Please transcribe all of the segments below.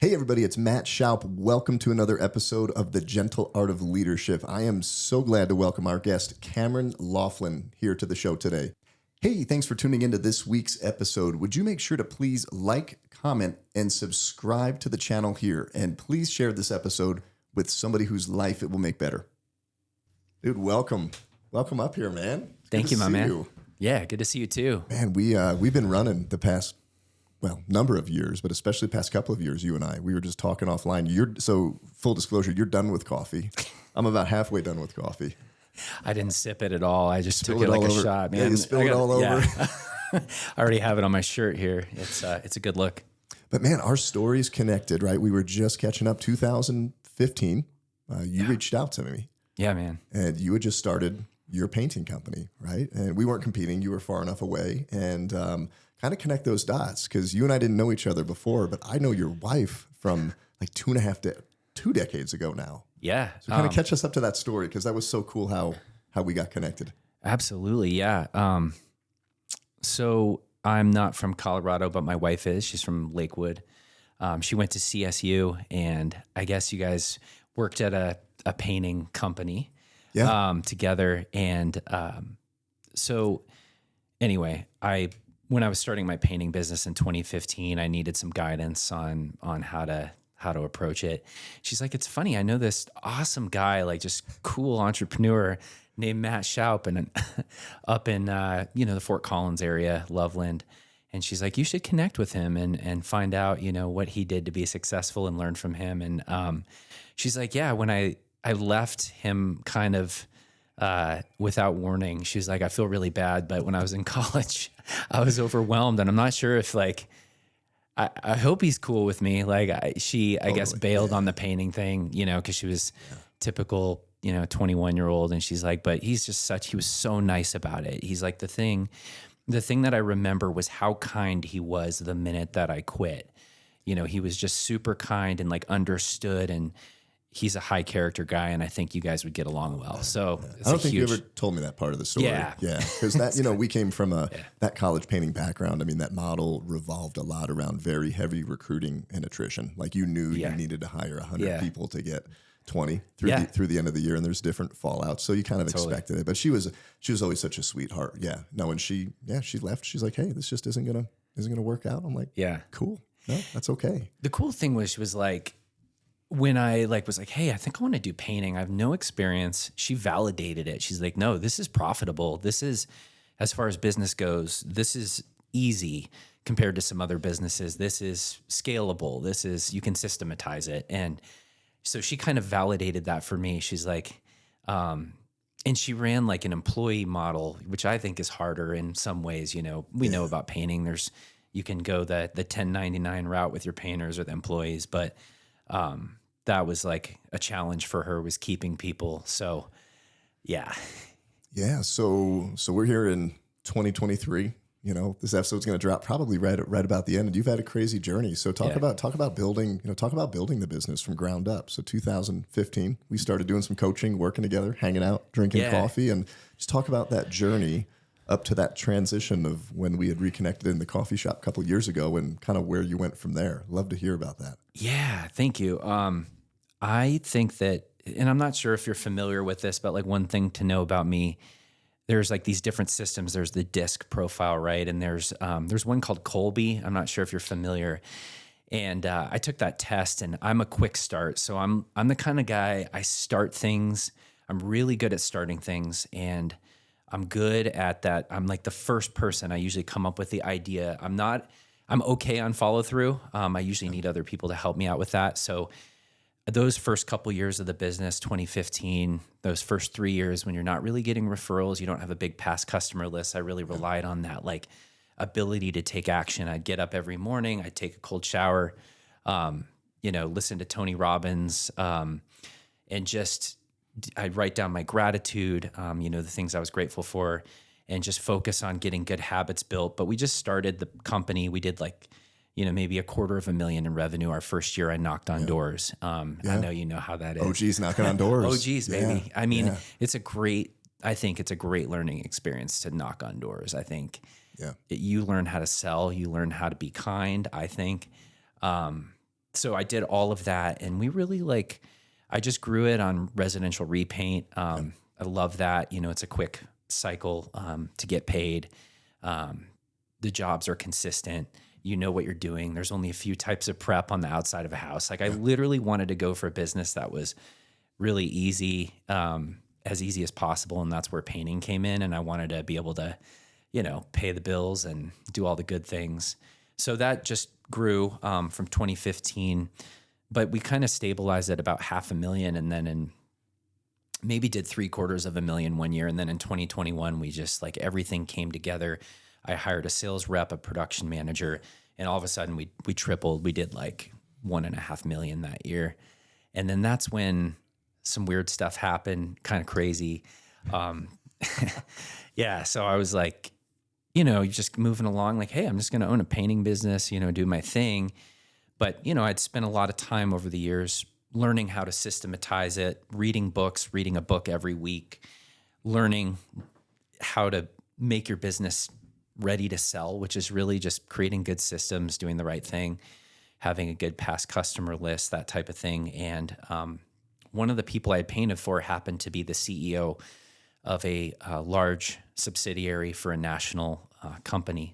Hey everybody, it's Matt Shoup. Welcome to another episode of The Gentle Art of Leadership. I am so glad to welcome our guest, Cameron Loughlin, here to the show today. Hey, thanks for tuning into this week's episode. Would you make sure to please like, comment, and subscribe to the channel here, and please share this episode with somebody whose life it will make better. Dude, welcome. Welcome up here, man. Thank you, my man. Yeah, good to see you too. Man, we've been running the past number of years, but especially the past couple of years, you and I, we were just talking offline. So full disclosure, you're done with coffee. I'm about halfway done with coffee. I didn't sip it at all. I just took it like a shot, man. Yeah, you spilled it all over. Yeah. I already have it on my shirt here. It's a good look. But man, our story's connected, right? We were just catching up 2015. You reached out to me. Yeah, man. And you had just started your painting company, right? And we weren't competing. You were far enough away. And kind of connect those dots, because you and I didn't know each other before, but I know your wife from like 2 decades ago now. Yeah. So kind of catch us up to that story, because that was so cool how we got connected. Absolutely, yeah. So I'm not from Colorado, but my wife is. She's from Lakewood. She went to CSU, and I guess you guys worked at a painting company together. And so anyway, when I was starting my painting business in 2015, I needed some guidance on how to approach it. She's like, it's funny, I know this awesome guy, like just cool entrepreneur named Matt Shoup, and up in the Fort Collins area, Loughlin. And she's like, you should connect with him and find out, what he did to be successful and learn from him. And she's like, yeah, when I left him kind of without warning, she's like, I feel really bad, but when I was in college, I was overwhelmed, and I'm not sure if I hope he's cool with me. I guess bailed on the painting thing, because she was typical, 21-year-old. And she's like, but he was so nice about it. He's like, the thing that I remember was how kind he was the minute that I quit. He was just super kind and understood, and he's a high character guy, and I think you guys would get along well. So I don't think you ever told me that part of the story. Yeah. Because that, we came from that college painting background. I mean, that model revolved a lot around very heavy recruiting and attrition. Like you knew you needed to hire 100 people to get 20 through the end of the year, and there's different fallouts. So you kind of expected it. But she was always such a sweetheart. Yeah. No, when she left, she's like, hey, this just isn't gonna work out. I'm like, yeah, cool. No, that's okay. The cool thing was, she was like, when I was like, hey, I think I want to do painting, I have no experience, she validated it. She's like, no, this is profitable. This is, as far as business goes, this is easy compared to some other businesses. This is scalable. You can systematize it. And so she kind of validated that for me. She's like, and she ran an employee model, which I think is harder in some ways. We know about painting. You can go the 1099 route with your painters or the employees, but that was a challenge for her, was keeping people. So, yeah. Yeah. So we're here in 2023. This episode's going to drop probably right about the end, and you've had a crazy journey. So talk about building the business from ground up. So 2015, we started doing some coaching, working together, hanging out, drinking coffee, and just talk about that journey up to that transition of when we had reconnected in the coffee shop a couple of years ago, and kind of where you went from there. Love to hear about that. Yeah, thank you. I think that, and I'm not sure if you're familiar with this, but one thing to know about me, there's these different systems. There's the DISC profile, right? And there's one called Colby. I'm not sure if you're familiar. And I took that test, and I'm a quick start. So I'm the kind of guy, I start things. I'm really good at starting things, and I'm good at that. I'm the first person. I usually come up with the idea. I'm okay on follow through. I usually need other people to help me out with that. So those first couple years of the business, 2015, those first 3 years when you're not really getting referrals, you don't have a big past customer list, I really relied on that ability to take action. I'd get up every morning, I'd take a cold shower, listen to Tony Robbins, and just I'd write down my gratitude, the things I was grateful for, and just focus on getting good habits built. But we just started the company. We did maybe $250,000 in revenue. Our first year, I knocked on doors. I know you know how that is. OGs knocking on doors. OGs, baby. Yeah. I mean, I think it's a great learning experience to knock on doors. I think you learn how to sell, you learn how to be kind, I think. so I did all of that, and we really I just grew it on residential repaint. I love that. You know, it's a quick cycle to get paid. The jobs are consistent. You know what you're doing. There's only a few types of prep on the outside of a house. Like I literally wanted to go for a business that was really easy, as easy as possible. And that's where painting came in. And I wanted to be able to, you know, pay the bills and do all the good things. So that just grew from 2015, but we kind of stabilized at about $500,000. And then maybe did $750,000 one year. And then in 2021, we just everything came together. I hired a sales rep, a production manager, and all of a sudden we tripled. We did $1.5 million that year. And then that's when some weird stuff happened, kind of crazy. Yeah. So I was just moving along hey, I'm just going to own a painting business, do my thing. But, I'd spent a lot of time over the years learning how to systematize it, reading a book every week, learning how to make your business ready to sell, which is really just creating good systems, doing the right thing, having a good past customer list, that type of thing. And one of the people I had painted for happened to be the CEO of a large subsidiary for a national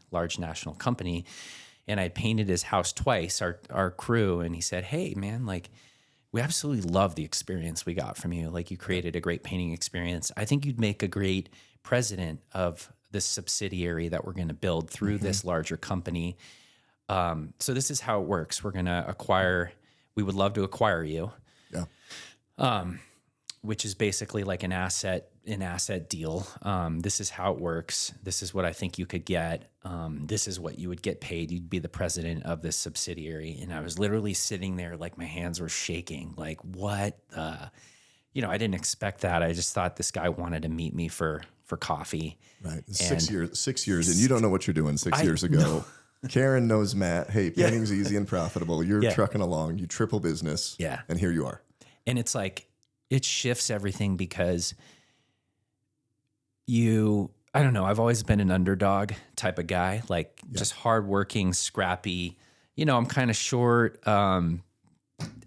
large national company. And I painted his house twice, our crew. And he said, "Hey, man, we absolutely love the experience we got from you. You created a great painting experience. I think you'd make a great president of this subsidiary that we're going to build through this larger company. So this is how it works. We're going to we would love to acquire you." Yeah. Which is basically an asset deal. This is how it works. This is what I think you could get. This is what you would get paid. You'd be the president of this subsidiary. And I was literally sitting there, my hands were shaking. What? I didn't expect that. I just thought this guy wanted to meet me for coffee. Right. 6 years, and you don't know what you're doing 6 years ago. No. Karen knows Matt. Hey, painting's easy and profitable. You're trucking along. You triple business. Yeah. And here you are. And it's it shifts everything because I don't know, I've always been an underdog type of guy, just hardworking, scrappy. I'm kind of short. I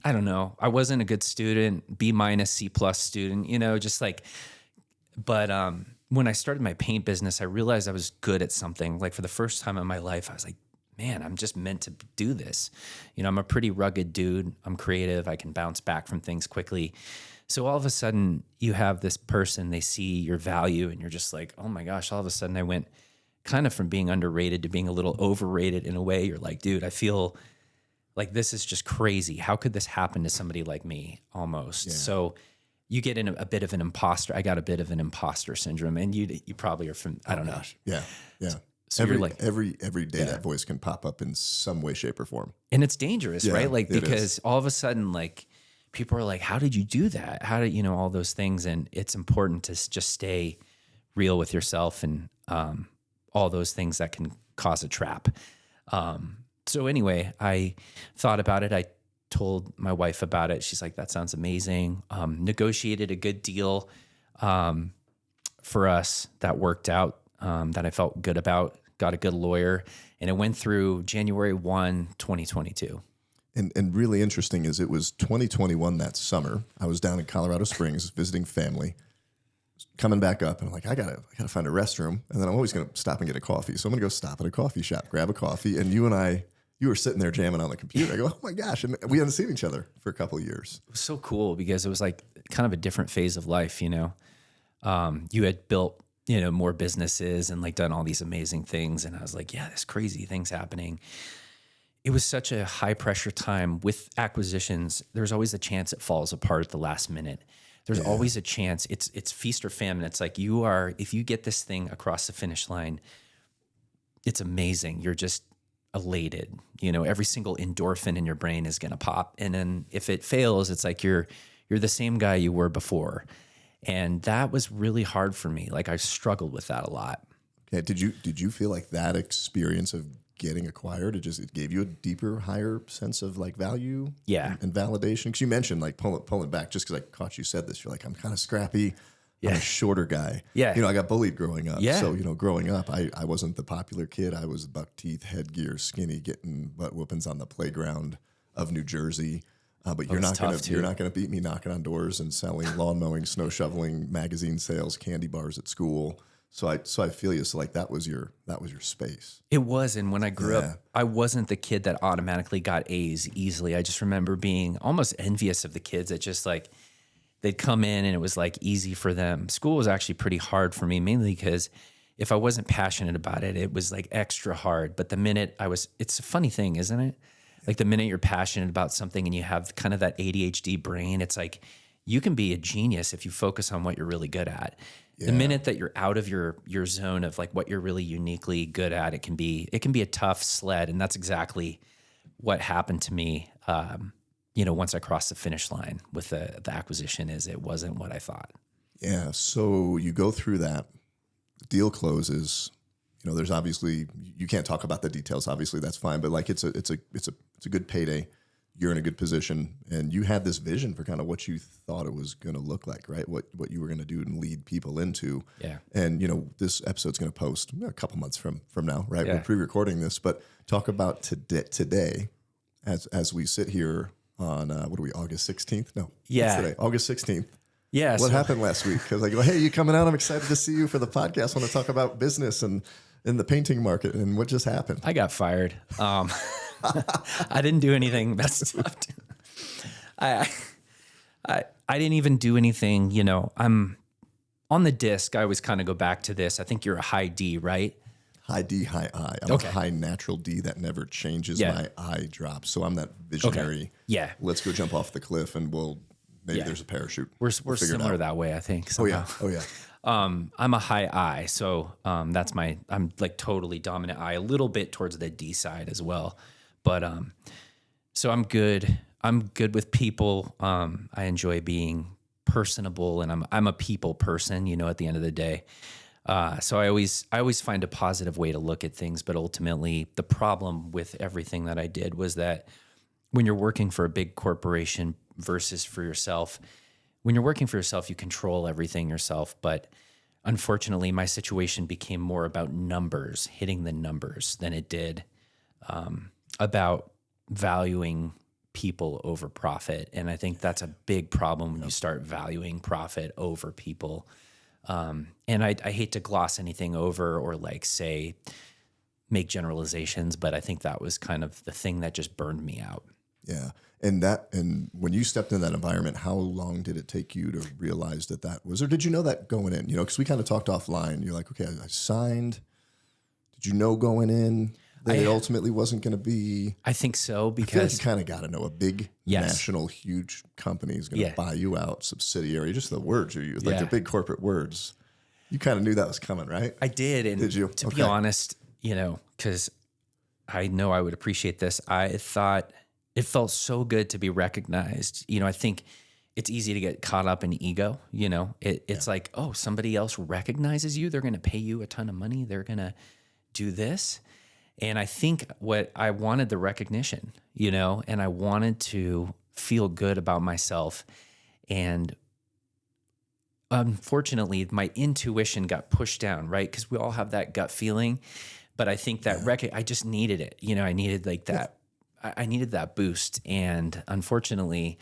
don't know. I wasn't a good student, B-, C+ student, but when I started my paint business, I realized I was good at something. For the first time in my life, I was like, man, I'm just meant to do this. I'm a pretty rugged dude. I'm creative. I can bounce back from things quickly. So all of a sudden you have this person, they see your value and you're just oh my gosh, all of a sudden I went kind of from being underrated to being a little overrated in a way. You're dude, I feel this is just crazy. How could this happen to somebody like me almost? Yeah. So you get in a bit of an imposter. I got a bit of an imposter syndrome, and you probably are from, I don't know. Yeah. Yeah. So every day that voice can pop up in some way, shape, or form. And it's dangerous, right? Because all of a sudden, people are how did you do that? How did, all those things. And it's important to just stay real with yourself and all those things that can cause a trap. So anyway, I thought about it. I told my wife about it. She's like, that sounds amazing. Negotiated a good deal for us that worked out, that I felt good about, got a good lawyer, and it went through January 1, 2022. And really interesting is it was 2021 that summer. I was down in Colorado Springs visiting family, coming back up, and I'm like, I gotta find a restroom, and then I'm always gonna stop and get a coffee. So I'm gonna go stop at a coffee shop, grab a coffee, and you were sitting there jamming on the computer. I go, oh my gosh, and we hadn't seen each other for a couple of years. It was so cool because it was kind of a different phase of life, You had built more businesses and done all these amazing things, and I was there's crazy things happening. It was such a high pressure time with acquisitions. There's always a chance it falls apart at the last minute. There's always a chance it's feast or famine. It's if you get this thing across the finish line, it's amazing. You're just elated. Every single endorphin in your brain is going to pop. And then if it fails, it's you're the same guy you were before. And that was really hard for me. I struggled with that a lot. Okay. Did you feel that experience of getting acquired, it gave you a deeper, higher sense of value and validation? Because you mentioned pulling back, just because I caught you said this, you're I'm kind of scrappy. I'm a shorter guy. Yeah. I got bullied growing up. Yeah. So, growing up, I wasn't the popular kid. I was buck teeth, headgear, skinny, getting butt whoopings on the playground. of New Jersey. But It's you're not gonna beat me knocking on doors and selling lawn mowing, snow shoveling, magazine sales, candy bars at school. So I feel you. So like that was your space. It was. And when I grew Yeah. up, I wasn't the kid that automatically got A's easily. I just remember being almost envious of the kids that just like, they'd come in and it was like easy for them. School was actually pretty hard for me, mainly because if I wasn't passionate about it, it was like extra hard. But the minute it's a funny thing, isn't it? Like the minute you're passionate about something and you have kind of that ADHD brain, it's like you can be a genius if you focus on what you're really good at. Yeah. The minute that you're out of your zone of like what you're really uniquely good at, it can be a tough sled. And that's exactly what happened to me. Once I crossed the finish line with the acquisition, is it wasn't what I thought. Yeah. So you go through that, the deal closes. There's obviously, you can't talk about the details. Obviously, that's fine. But like it's a good payday. You're in a good position, and you had this vision for kind of what you thought it was going to look like, right? What you were going to do and lead people into. Yeah. And this episode's going to post a couple months from now, right? Yeah. We're pre-recording this, but talk about today, as we sit here on what are we, August 16th? No. Yeah. Today, August 16th. Yeah. What happened last week? Because I go, hey, you coming out? I'm excited to see you for the podcast. I want to talk about business and in the painting market and what just happened. I got fired. I didn't do anything. That's tough. I didn't even do anything. I'm on the disc. I always kind of go back to this. I think you're a high D, right? High D, high I. I'm a high natural D that never changes. Yeah. My I drops. So I'm that visionary. Okay. Yeah. Let's go jump off the cliff and maybe there's a parachute. We're similar that way, I think. Somehow. Oh yeah. I'm a high I, so I'm like totally dominant I, a little bit towards the D side as well. But so I'm good. I'm good with people. I enjoy being personable, and I'm a people person, at the end of the day. So I always find a positive way to look at things, but ultimately the problem with everything that I did was that when you're working for a big corporation versus for yourself, when you're working for yourself, you control everything yourself. But unfortunately, my situation became more about numbers, hitting the numbers, than it did about valuing people over profit. And I think that's a big problem when you start valuing profit over people. And I hate to gloss anything over or make generalizations, but I think that was kind of the thing that just burned me out. Yeah. And when you stepped in that environment, how long did it take you to realize that was, or did you know that going in, because we kind of talked offline, you're like, okay, I signed. Did you know going in that it ultimately wasn't going to be? I think so, because I feel like you kind of got to know a big national, huge company is going to buy you out, subsidiary, just the words you use, like the big corporate words. You kind of knew that was coming, right? I did. And did you? To be honest, because I know I would appreciate this. I thought it felt so good to be recognized. I think it's easy to get caught up in ego. It's like, oh, somebody else recognizes you. They're going to pay you a ton of money. They're going to do this. And I think what I wanted the recognition, and I wanted to feel good about myself. And unfortunately, my intuition got pushed down, right? Because we all have that gut feeling. But I think that I just needed it. I needed that. I needed that boost. And unfortunately,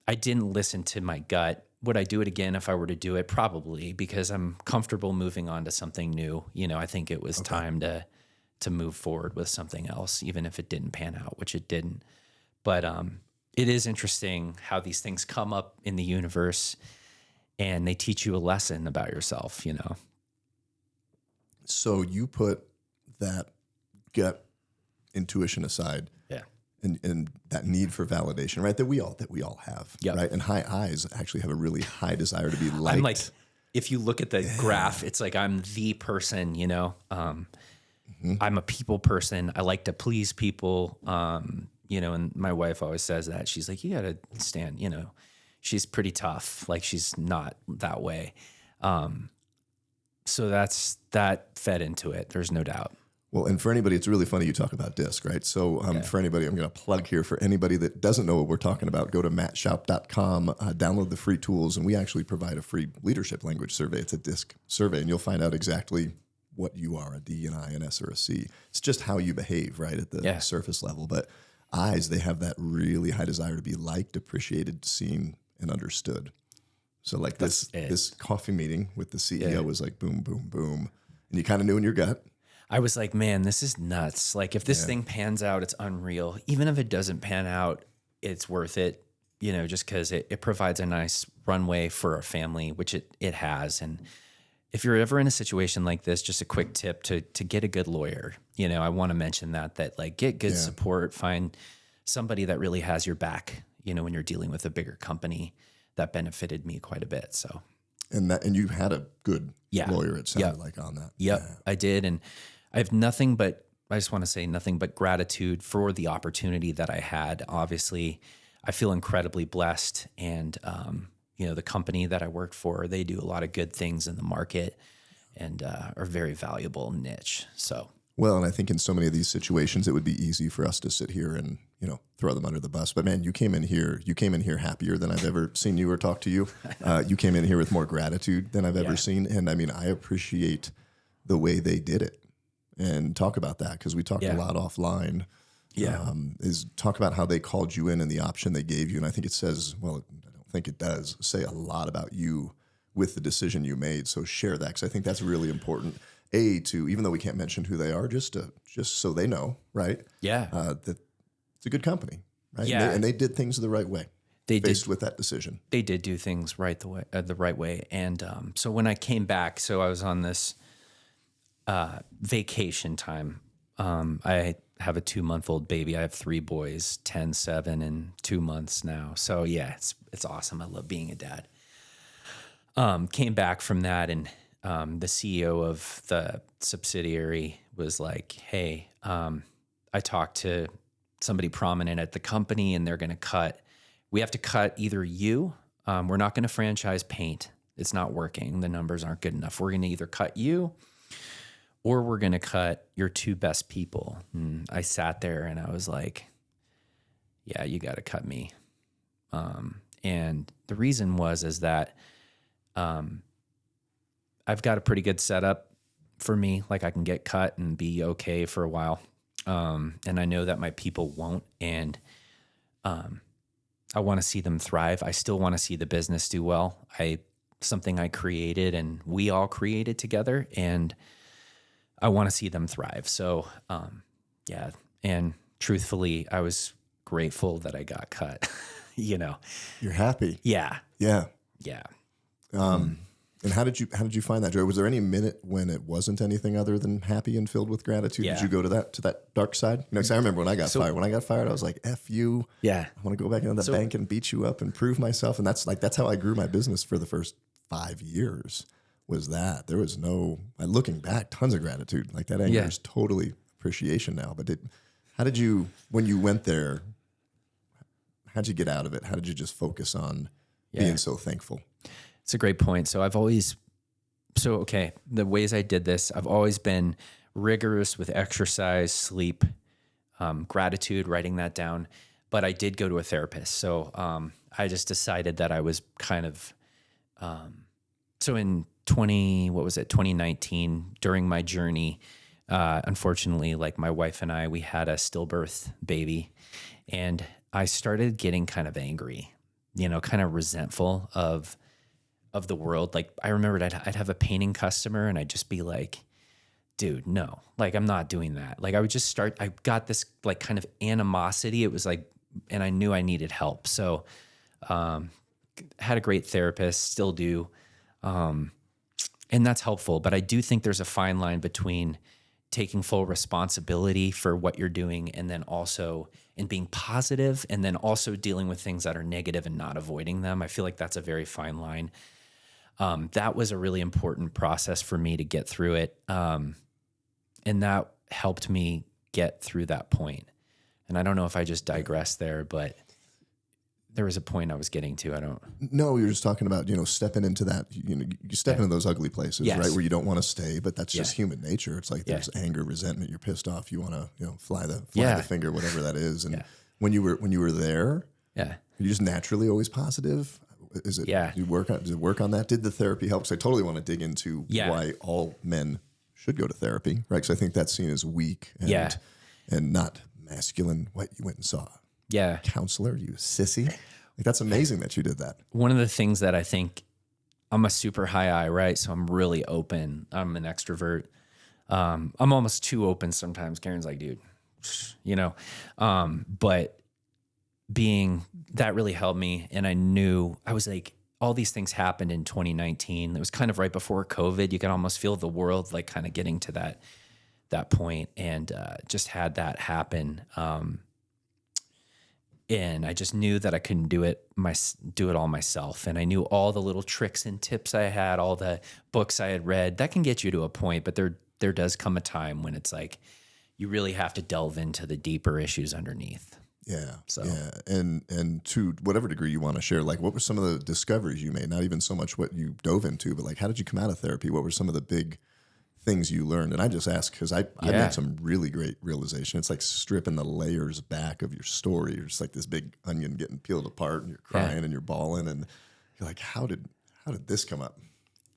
I didn't listen to my gut. Would I do it again if I were to do it? Probably, because I'm comfortable moving on to something new. I think it was time to move forward with something else, even if it didn't pan out, which it didn't. But it is interesting how these things come up in the universe and they teach you a lesson about yourself, So you put that gut intuition aside. Yeah. And that need for validation, right? That we all have, right? And high I's actually have a really high desire to be liked. I'm like, if you look at the graph, it's like I'm the person, I'm a people person. I like to please people, and my wife always says that. She's like, you got to stand, she's pretty tough. Like she's not that way. So that fed into it. There's no doubt. Well, and for anybody, it's really funny you talk about DISC, right? So for anybody, I'm going to plug here. For anybody that doesn't know what we're talking about, go to mattshoup.com, download the free tools, and we actually provide a free leadership language survey. It's a DISC survey, and you'll find out exactly what you are, a D, an I, an S, or a C. It's just how you behave, right, at the surface level. But eyes, they have that really high desire to be liked, appreciated, seen, and understood. So like this coffee meeting with the CEO was like boom, boom, boom. And you kind of knew in your gut. I was like, man, this is nuts. Like if this thing pans out, it's unreal. Even if it doesn't pan out, it's worth it, you know, just because it provides a nice runway for our family, which it has. And if you're ever in a situation like this, just a quick tip to get a good lawyer. You know, I want to mention that like get good support, find somebody that really has your back, you know, when you're dealing with a bigger company. That benefited me quite a bit. So, and you had a good lawyer, it sounded like, on that. Yep, yeah. I did. And I have I just want to say nothing but gratitude for the opportunity that I had. Obviously, I feel incredibly blessed. And, you know, the company that I worked for, they do a lot of good things in the market and are very valuable niche. So, well, and I think in so many of these situations, it would be easy for us to sit here and, you know, throw them under the bus. But man, you came in here happier than I've ever seen you or talked to you. You came in here with more gratitude than I've ever seen. And I mean, I appreciate the way they did it. And talk about that, because we talked a lot offline. Is talk about how they called you in and the option they gave you. And I think it says, well, I don't think it does say a lot about you with the decision you made. So share that, because I think that's really important. To, even though we can't mention who they are, just so they know, right? Yeah. That it's a good company, right? Yeah. And they did things the right way. Faced with that decision. They did do things the right way. And so when I came back, so I was on this vacation time. I have a 2-month-old baby. I have 3 boys, 10, 7, and 2 months now. So yeah, it's awesome. I love being a dad. Came back from that, and the CEO of the subsidiary was like, hey, I talked to somebody prominent at the company, and they're going to we have to cut either you, we're not going to franchise paint. It's not working. The numbers aren't good enough. We're going to either cut you, or we're going to cut your 2 best people. And I sat there and I was like, yeah, you got to cut me. And the reason is that I've got a pretty good setup for me. Like I can get cut and be okay for a while. And I know that my people won't. And I want to see them thrive. I still want to see the business do well. Something I created and we all created together, and I want to see them thrive. So, yeah. And truthfully, I was grateful that I got cut, you know. You're happy. Yeah. Yeah. Yeah. And how did you find that joy? Was there any minute when it wasn't anything other than happy and filled with gratitude? Yeah. Did you go to that dark side? You know, 'cause I remember when I got fired. When I got fired, I was like, "F you." Yeah. I want to go back into the bank and beat you up and prove myself. And that's how I grew my business for the first 5 years. Was that there was looking back, tons of gratitude. Like that anger is totally appreciation now. But how did you, when you went there, how'd you get out of it? How did you just focus on being so thankful? It's a great point. So the ways I did this, I've always been rigorous with exercise, sleep, gratitude, writing that down. But I did go to a therapist. So I just decided that I was kind of, so in 2019, during my journey, unfortunately, like my wife and I, we had a stillbirth baby, and I started getting kind of angry, you know, kind of resentful of the world. Like I remembered I'd have a painting customer and I'd just be like, dude, no, like I'm not doing that. Like I would just I got this like kind of animosity. It was like, and I knew I needed help. So, had a great therapist, still do. And that's helpful, but I do think there's a fine line between taking full responsibility for what you're doing and then also and being positive and then also dealing with things that are negative and not avoiding them. I feel like that's a very fine line. That was a really important process for me to get through it. And that helped me get through that point. And I don't know if I just digressed there, but there was a point I was getting to. No, you're just talking about, stepping into that, you step into those ugly places, right? Where you don't want to stay, but that's just human nature. It's like there's anger, resentment, you're pissed off. You want to, fly the finger, whatever that is. And when you were there, are you just naturally always positive? Is it, does it work on that? Did the therapy help? Because I totally want to dig into why all men should go to therapy, right? Because I think that's seen as weak and not masculine, what you went and saw Yeah. counselor, you sissy. Like, that's amazing that you did that. One of the things that I think, I'm a super high I, right? So I'm really open. I'm an extrovert. I'm almost too open sometimes. Karen's like, dude, you know, but being that really helped me. And I knew I was like, all these things happened in 2019. It was kind of right before COVID. You could almost feel the world like kind of getting to that point, and just had that happen. And I just knew that I couldn't do it all myself. And I knew all the little tricks and tips I had, all the books I had read. That can get you to a point, but there does come a time when it's like you really have to delve into the deeper issues underneath. Yeah. So yeah. And to whatever degree you want to share, like, what were some of the discoveries you made? Not even so much what you dove into, but like, how did you come out of therapy? What were some of the big things you learned? And I just ask because I made some really great realization. It's like stripping the layers back of your story. You're just like this big onion getting peeled apart, and you're crying and you're bawling, and you're like, how did this come up?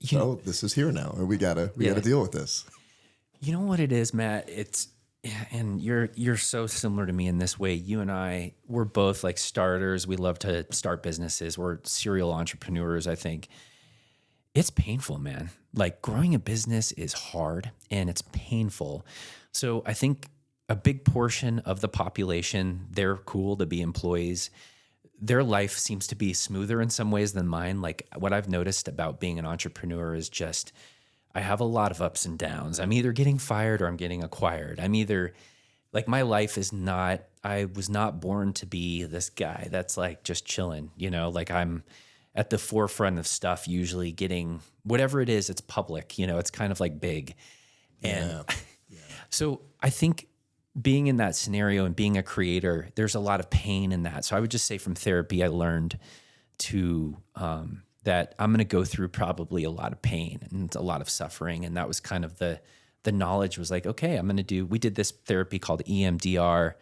So this is here now, and we gotta deal with this. You know what it is, Matt? And you're so similar to me in this way. You and we're both like starters. We love to start businesses. We're serial entrepreneurs, I think. It's painful, man. Like, growing a business is hard and it's painful. So I think a big portion of the population, they're cool to be employees. Their life seems to be smoother in some ways than mine. Like, what I've noticed about being an entrepreneur is just, I have a lot of ups and downs. I'm either getting fired or I'm getting acquired. I'm either like, my life is not, I was not born to be this guy that's like just chilling, you know, like I'm at the forefront of stuff, usually getting whatever it is, it's public, you know, it's kind of like big. And so I think being in that scenario and being a creator, there's a lot of pain in that. So I would just say from therapy, I learned to, that I'm going to go through probably a lot of pain and a lot of suffering. And that was kind of the knowledge was like, okay, we did this therapy called EMDR,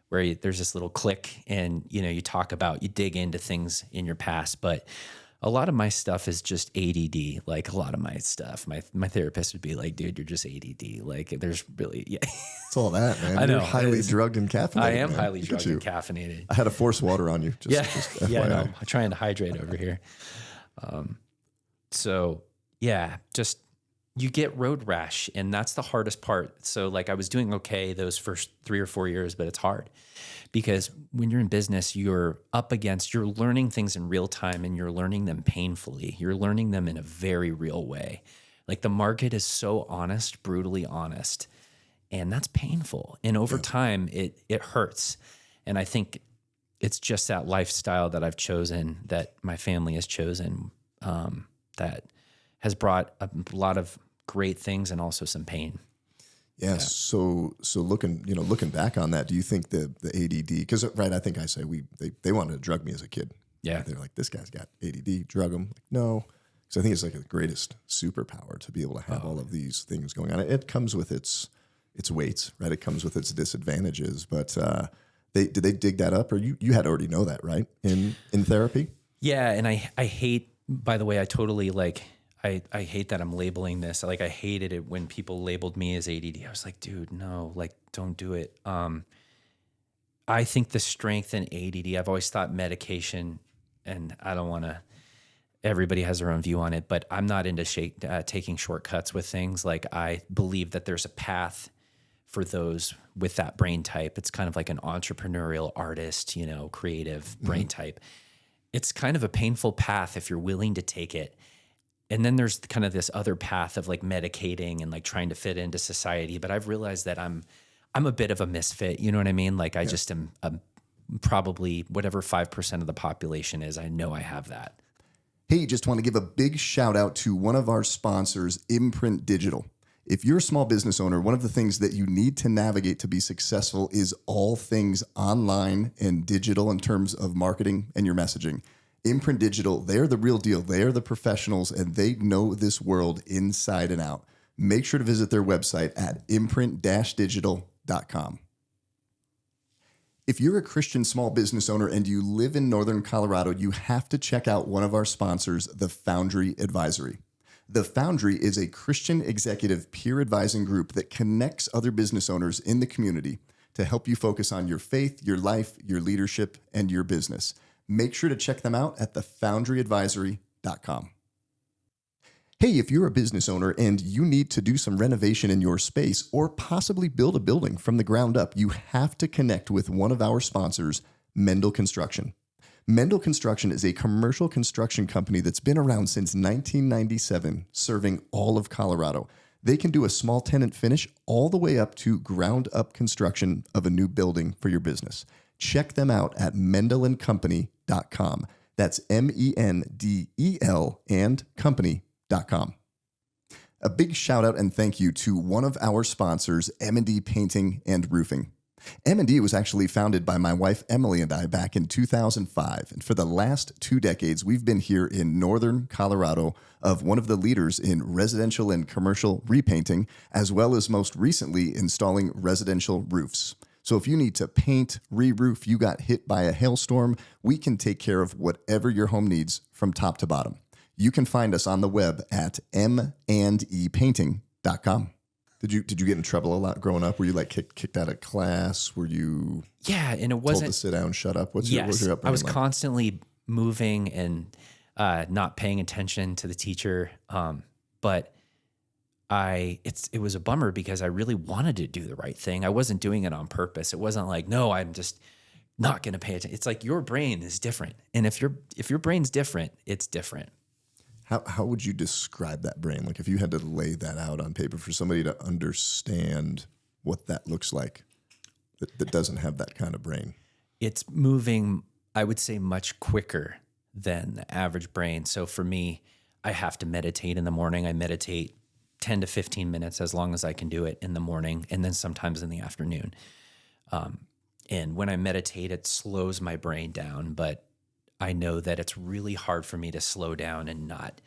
where there's this little click and, you know, you dig into things in your past, but a lot of my stuff is just ADD. Like, a lot of my stuff, my therapist would be like, dude, you're just ADD. Like, there's really, It's all that, man. I know. You're highly drugged and caffeinated. I am man. highly drugged and caffeinated. I had to force water on you. Just FYI. No, I'm trying to hydrate over here. Just you get road rash, and that's the hardest part. So like, I was doing okay those first 3 or 4 years, but it's hard because when you're in business, you're learning things in real time, and you're learning them painfully. You're learning them in a very real way. Like, the market is so honest, brutally honest, and that's painful. And over time, it hurts. And I think it's just that lifestyle that I've chosen, that my family has chosen, that has brought a lot of great things and also some pain. Yeah. So looking back on that, do you think the ADD, because right, I think I say they wanted to drug me as a kid. Yeah. They're like, this guy's got ADD, drug him. Like, no. So I think it's like the greatest superpower to be able to have all of these things going on. It comes with its weights, right? It comes with its disadvantages, but, did they dig that up, or you had to already know that, right? In therapy? Yeah. And I hate, by the way, I totally I hate that I'm labeling this. Like, I hated it when people labeled me as ADD. I was like, dude, no, like, don't do it. I think the strength in ADD, I've always thought medication, and I don't want to, everybody has their own view on it, but I'm not into taking shortcuts with things. Like, I believe that there's a path for those with that brain type. It's kind of like an entrepreneurial artist, you know, creative brain type. It's kind of a painful path if you're willing to take it. And then there's kind of this other path of like medicating and like trying to fit into society. But I've realized that I'm a bit of a misfit. You know what I mean? Like, I just am probably whatever 5% of the population is. I know I have that. Hey, just want to give a big shout out to one of our sponsors, Imprint Digital. If you're a small business owner, one of the things that you need to navigate to be successful is all things online and digital in terms of marketing and your messaging. Imprint Digital, they're the real deal. They are the professionals, and they know this world inside and out. Make sure to visit their website at imprint-digital.com. If you're a Christian small business owner and you live in Northern Colorado, you have to check out one of our sponsors, the Foundry Advisory. The Foundry is a Christian executive peer advising group that connects other business owners in the community to help you focus on your faith, your life, your leadership, and your business. Make sure to check them out at thefoundryadvisory.com. Hey, if you're a business owner and you need to do some renovation in your space or possibly build a building from the ground up, you have to connect with one of our sponsors, Mendel Construction. Mendel Construction is a commercial construction company that's been around since 1997, serving all of Colorado. They can do a small tenant finish all the way up to ground-up construction of a new building for your business. Check them out at mendelandcompany.com. That's MENDEL and company.com. A big shout out and thank you to one of our sponsors, M&D Painting and Roofing. M&D was actually founded by my wife, Emily, and I back in 2005. And for the last 2 decades, we've been here in northern Colorado of one of the leaders in residential and commercial repainting, as well as most recently installing residential roofs. So if you need to paint, re-roof, you got hit by a hailstorm, we can take care of whatever your home needs from top to bottom. You can find us on the web at mandepainting.com. Did you get in trouble a lot growing up? Were you like kicked out of class? Were you and it wasn't told to sit down, shut up? What was your upbringing I was like? constantly moving and not paying attention to the teacher. But it was a bummer because I really wanted to do the right thing. I wasn't doing it on purpose. It wasn't like, no, I'm just not going to pay attention. It's like your brain is different, and if your brain's different, it's different. How would you describe that brain? Like if you had to lay that out on paper for somebody to understand what that looks like that doesn't have that kind of brain. It's moving, I would say, much quicker than the average brain. So for me, I have to meditate in the morning. I meditate 10 to 15 minutes as long as I can do it in the morning, and then sometimes in the afternoon. And when I meditate, it slows my brain down, but I know that it's really hard for me to slow down and not,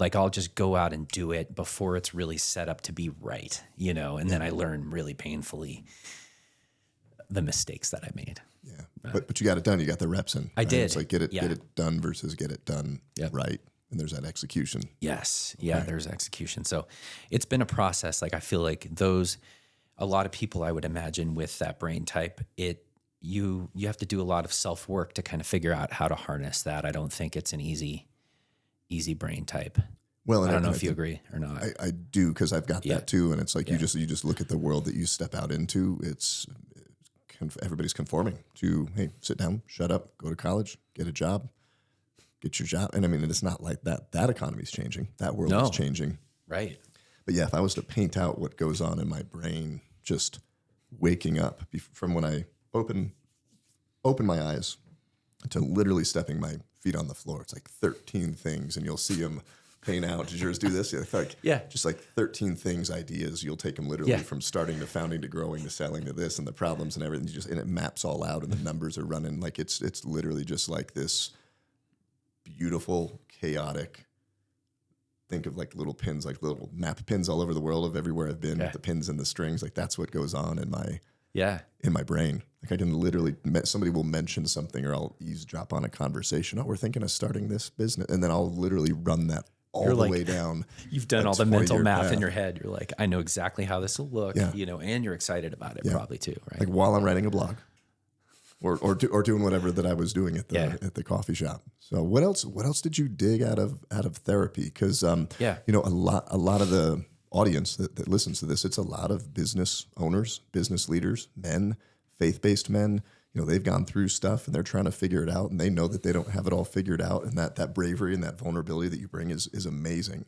like, I'll just go out and do it before it's really set up to be right, and then I learn really painfully the mistakes that I made. Yeah. But you got it done. You got the reps in. I did. It's like get it done versus get it done right. And there's that execution. Yes. Yeah, there's execution. So it's been a process. Like I feel like a lot of people I would imagine with that brain type, you have to do a lot of self-work to kind of figure out how to harness that. I don't think it's an easy brain type. Well, and I don't know if you agree or not. I do, because I've got that too. And it's like you just look at the world that you step out into. Everybody's conforming to, hey, sit down, shut up, go to college, get a job, get your job. And I mean, it's not like that. That economy's changing. That world is changing. Right. But yeah, if I was to paint out what goes on in my brain, just waking up from when I open my eyes to literally stepping my feet on the floor, it's like 13 things, and you'll see them paint out. Did yours do this? Just like 13 things, ideas. You'll take them literally from starting to founding to growing to selling to this and the problems and everything. And it maps all out, and the numbers are running. Like it's literally just like this beautiful, chaotic. Think of like little pins, like little map pins all over the world of everywhere I've been. With the pins and the strings, like that's what goes on in my brain. Like I can literally, somebody will mention something, or I'll eavesdrop on a conversation. Oh, we're thinking of starting this business. And then I'll literally run that all the way down. You've done all the mental math in your head. You're like, I know exactly how this will look, and you're excited about it probably too, right? Like while I'm writing a blog or doing whatever that I was doing at the coffee shop. So what else did you dig out of therapy? Because, a lot of the audience that listens to this, it's a lot of business owners, business leaders, men, faith-based men. They've gone through stuff and they're trying to figure it out, and they know that they don't have it all figured out. And that bravery and that vulnerability that you bring is amazing.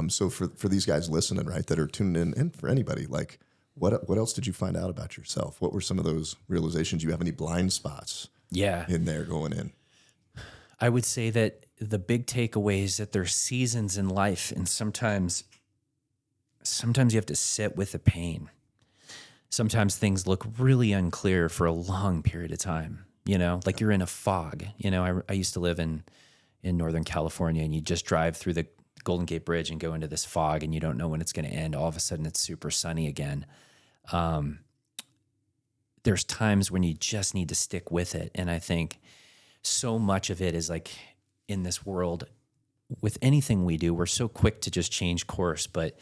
So for these guys listening, right, that are tuning in, and for anybody, like what else did you find out about yourself? What were some of those realizations? You have any blind spots in there going in? I would say that the big takeaway is that there's seasons in life, and sometimes you have to sit with the pain. Sometimes things look really unclear for a long period of time, like you're in a fog. I used to live in Northern California, and you just drive through the Golden Gate Bridge and go into this fog, and you don't know when it's going to end. All of a sudden it's super sunny again. There's times when you just need to stick with it. And I think so much of it is like in this world with anything we do, we're so quick to just change course, but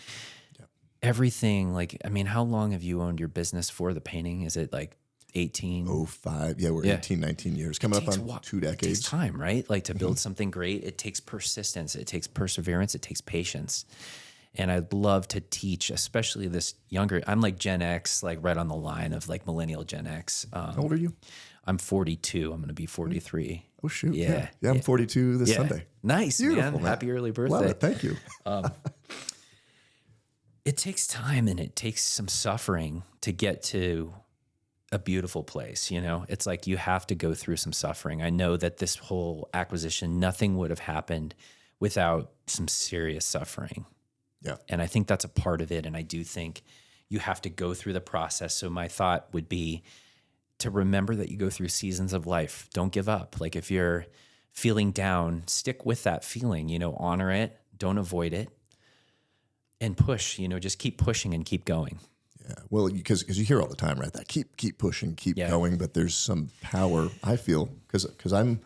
everything, like, I mean, how long have you owned your business for, the painting? Is it like 18? Oh, 5. Yeah, we're 18, 19 years. Coming up on 2 decades. It takes time, right? Like to build something great, it takes persistence, it takes perseverance, it takes patience. And I'd love to teach, especially this younger, I'm like Gen X, like right on the line of like millennial Gen X. How old are you? I'm 42. I'm going to be 43. Oh, shoot. Yeah. Yeah, I'm 42 this Sunday. Nice, Beautiful, man. Happy early birthday. Love it. Thank you. It takes time and it takes some suffering to get to a beautiful place. You know, it's like you have to go through some suffering. I know that this whole acquisition, nothing would have happened without some serious suffering. Yeah. And I think that's a part of it. And I do think you have to go through the process. So my thought would be to remember that you go through seasons of life. Don't give up. Like if you're feeling down, stick with that feeling, you know, honor it, don't avoid it, and push, you know, just keep pushing and keep going. Yeah. Well, because you hear all the time, right? That keep pushing, keep going. But there's some power, I feel, because I'm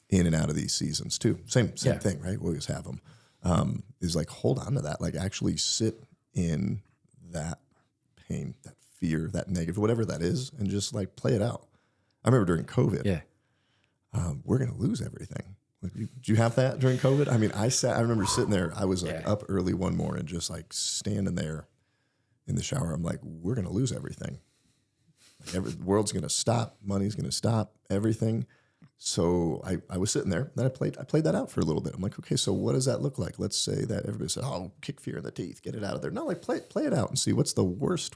in and out of these seasons too. Same thing, right? We always have them. Is like, hold on to that. Like actually sit in that pain, that fear, that negative, whatever that is, and just like play it out. I remember during COVID, we're going to lose everything. Like, did you have that during COVID? I mean, I remember sitting there, I was like up early one morning, just like standing there in the shower. I'm like, we're going to lose everything. Like the world's going to stop. Money's going to stop, everything. So I was sitting there, then I played that out for a little bit. I'm like, okay, so what does that look like? Let's say that everybody said, oh, kick fear in the teeth, get it out of there. No, like play it out and see what's the worst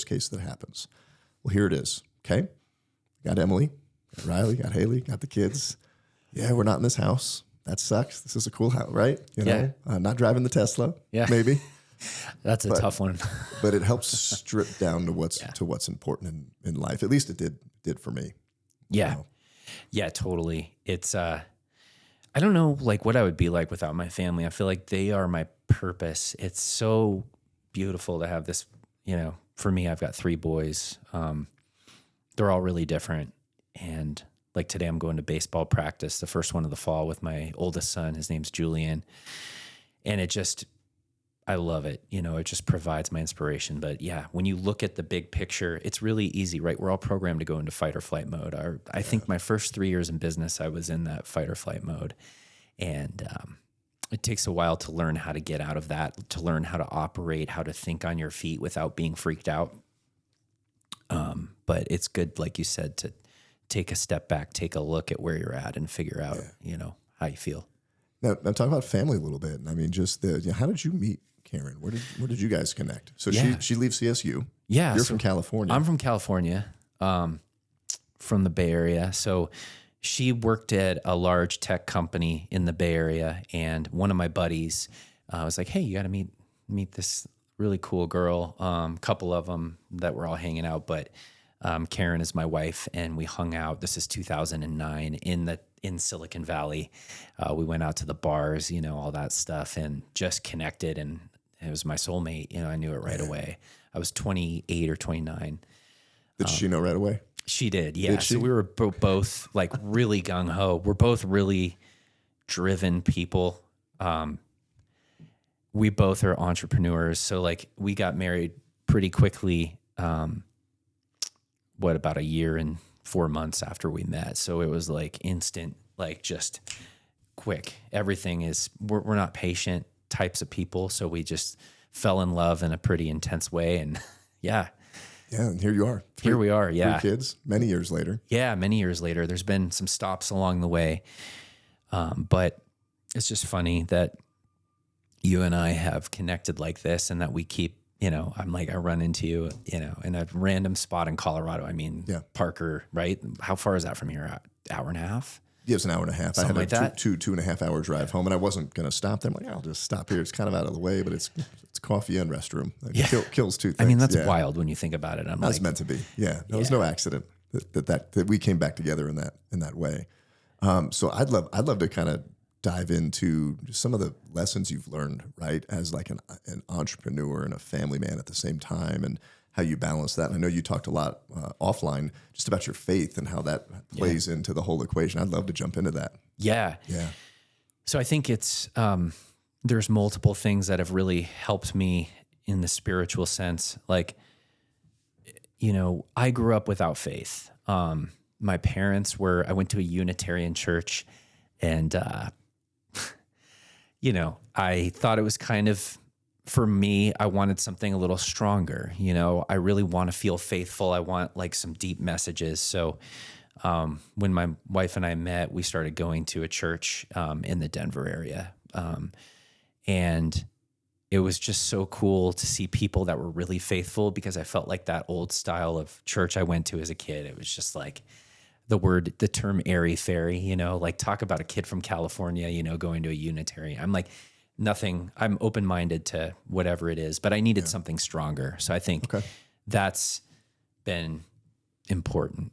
case that happens. Well, here it is. Okay. Got Emily, got Riley, got Haley, got the kids. Yeah, we're not in this house. That sucks. This is a cool house, right? You know, not driving the Tesla. Yeah. Maybe. That's a tough one. But it helps strip down to what's important in life. At least it did for me. Yeah. You know? Yeah, totally. It's, I don't know like what I would be like without my family. I feel like they are my purpose. It's so beautiful to have this, you know, for me, I've got 3 boys. They're all really different. And like today I'm going to baseball practice, the first one of the fall with my oldest son. His name's Julian. And I love it. You know, it just provides my inspiration. But yeah, when you look at the big picture, it's really easy, right? We're all programmed to go into fight or flight mode. I think my first 3 years in business, I was in that fight or flight mode. And it takes a while to learn how to get out of that, to learn how to operate, how to think on your feet without being freaked out. But it's good, like you said, to take a step back, take a look at where you're at and figure out, you know, how you feel. Now talk about family a little bit. I mean, just how did you meet Karen? Where did you guys connect? So she leaves CSU. Yeah. You're from California. I'm from California, from the Bay Area. So she worked at a large tech company in the Bay Area. And one of my buddies was like, hey, you got to meet this really cool girl. Couple of them that were all hanging out, but Karen is my wife, and we hung out. This is 2009 in Silicon Valley. We went out to the bars, you know, all that stuff, and just connected. And it was my soulmate. You know, I knew it right away. I was 28 or 29. Did she know right away? She did, yeah. Did she? So we were both like really gung ho. We're both really driven people. We both are entrepreneurs. So like we got married pretty quickly. About a year and 4 months after we met. So it was like instant, like just quick. Everything is, we're not patient types of people. So we just fell in love in a pretty intense way. And yeah. Yeah. And here you are. Here we are. Yeah. 3 kids many years later. Yeah. Many years later. There's been some stops along the way. But it's just funny that you and I have connected like this, and that we keep, you know, I'm like, I run into you, you know, in a random spot in Colorado. I mean, Parker, right? How far is that from here? Hour and a half? Yeah, it's an hour and a half. Something I had like that. 2.5 hour drive home, and I wasn't going to stop there. I'm like, I'll just stop here. It's kind of out of the way, but it's coffee and restroom. It kills 2 things. I mean, that's wild when you think about it. That's meant to be. Yeah. There was no accident that we came back together in that way. So I'd love to kind of dive into some of the lessons you've learned, right, as like an entrepreneur and a family man at the same time, and how you balance that. And I know you talked a lot offline just about your faith and how that plays into the whole equation. I'd love to jump into that. Yeah. Yeah. So I think it's, there's multiple things that have really helped me in the spiritual sense. Like, I grew up without faith. My parents I went to a Unitarian church, and, I thought it was kind of, for me, I wanted something a little stronger. I really want to feel faithful. I want like some deep messages. So, when my wife and I met, we started going to a church, in the Denver area. And it was just so cool to see people that were really faithful, because I felt like that old style of church I went to as a kid. It was just like the term airy fairy, like talk about a kid from California, going to a Unitarian. I'm like, nothing, I'm open-minded to whatever it is, but I needed something stronger. So I think that's been important,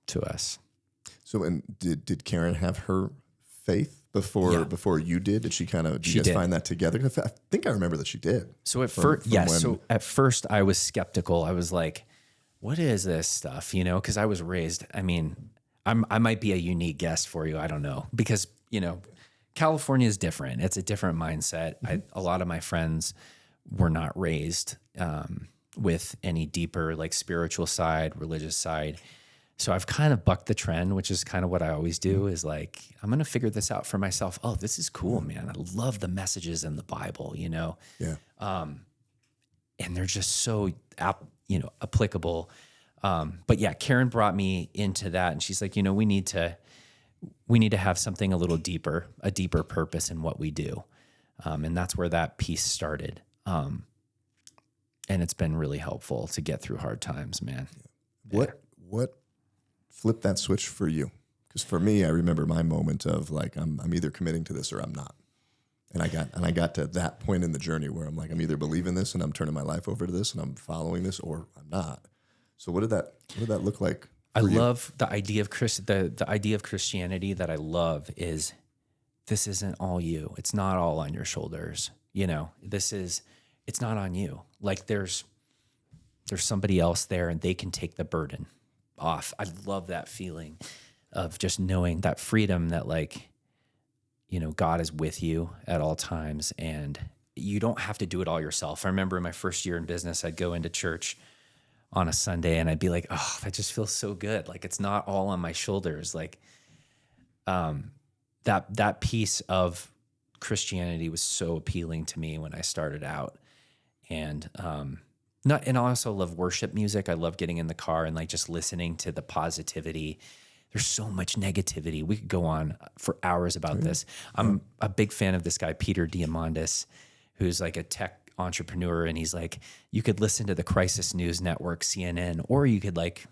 to us. So, and did Karen have her faith before you did? Did she kind of, did you guys find that together? I think I remember that she did. So at first I was skeptical. I was like, what is this stuff? Cause I was raised, I mean, I might be a unique guest for you. I don't know, because, California is different. It's a different mindset. A lot of my friends were not raised, with any deeper, like spiritual side, religious side. So I've kind of bucked the trend, which is kind of what I always do, is like, I'm going to figure this out for myself. Oh, this is cool, man. I love the messages in the Bible, Yeah. And they're just so, applicable. But yeah, Karen brought me into that, and she's like, we need to have something a little deeper, a deeper purpose in what we do. And that's where that piece started. And it's been really helpful to get through hard times, man. What flipped that switch for you? Because for me, I remember my moment of like, I'm either committing to this or I'm not. And I got to that point in the journey where I'm like, I'm either believing this and I'm turning my life over to this and I'm following this, or I'm not. So what did that look like? I love the idea of the idea of Christianity that I love is, this isn't all you. It's not all on your shoulders. It's not on you. Like there's somebody else there, and they can take the burden off. I love that feeling of just knowing that freedom that God is with you at all times, and you don't have to do it all yourself. I remember in my first year in business, I'd go into church on a Sunday and I'd be like, oh, that just feels so good. Like it's not all on my shoulders. Like, that piece of Christianity was so appealing to me when I started out. And, and I also love worship music. I love getting in the car and like just listening to the positivity. There's so much negativity. We could go on for hours about this. I'm a big fan of this guy, Peter Diamandis, who's like a tech entrepreneur. And he's like, you could listen to the Crisis News Network, CNN, or you could like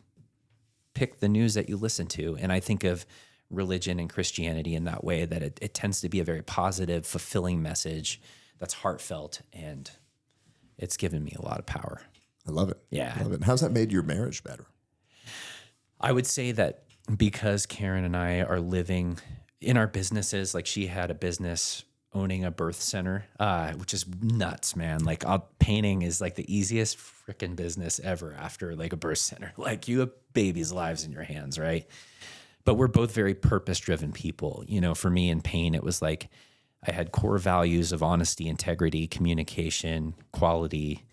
pick the news that you listen to. And I think of religion and Christianity in that way, that it tends to be a very positive, fulfilling message that's heartfelt. And it's given me a lot of power. I love it. Yeah. I love it. How's that made your marriage better? I would say that because Karen and I are living in our businesses, like she had a business owning a birth center, which is nuts, man. Like painting is like the easiest freaking business ever after like a birth center. Like you have babies' lives in your hands, right? But we're both very purpose-driven people. For me in pain, it was like I had core values of honesty, integrity, communication, quality,